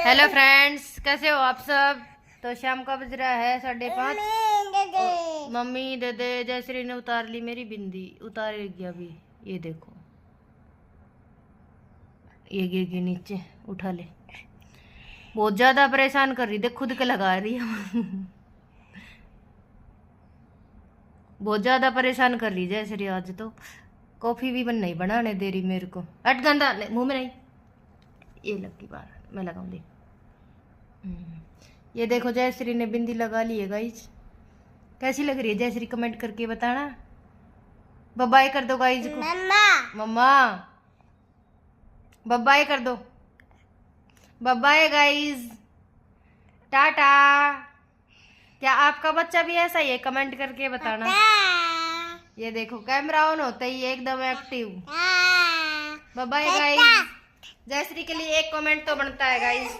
Hello friends, कैसे हो आप सब। तो शाम का बज रहा है 5:30। मम्मी दे दे जयश्री ने उतार ली मेरी बिंदी, उतार गया अभी। ये देखो, ये गिर गई नीचे, उठा ले। बहुत ज्यादा परेशान कर रही, देख खुद के लगा रही है। बहुत ज्यादा परेशान कर रही जयश्री आज तो। कॉफी भी नहीं बनाने दे रही मेरे को। हट गंदा, मुंह में नहीं। ये लग बार मैं लगाऊंगी। ये देखो जयश्री ने बिंदी लगा ली है गाइज। कैसी लग रही है जयश्री, कमेंट करके बताना। बाय कर दो गाइज को। मम्मा मम्मा बाय कर दो। बाय गाइज, टाटा। क्या आपका बच्चा भी ऐसा ही है, कमेंट करके बताना। ये देखो कैमरा ऑन होता ही एकदम एक्टिव। Bye guys. जयश्री के लिए एक कमेंट तो बनता है गाइज।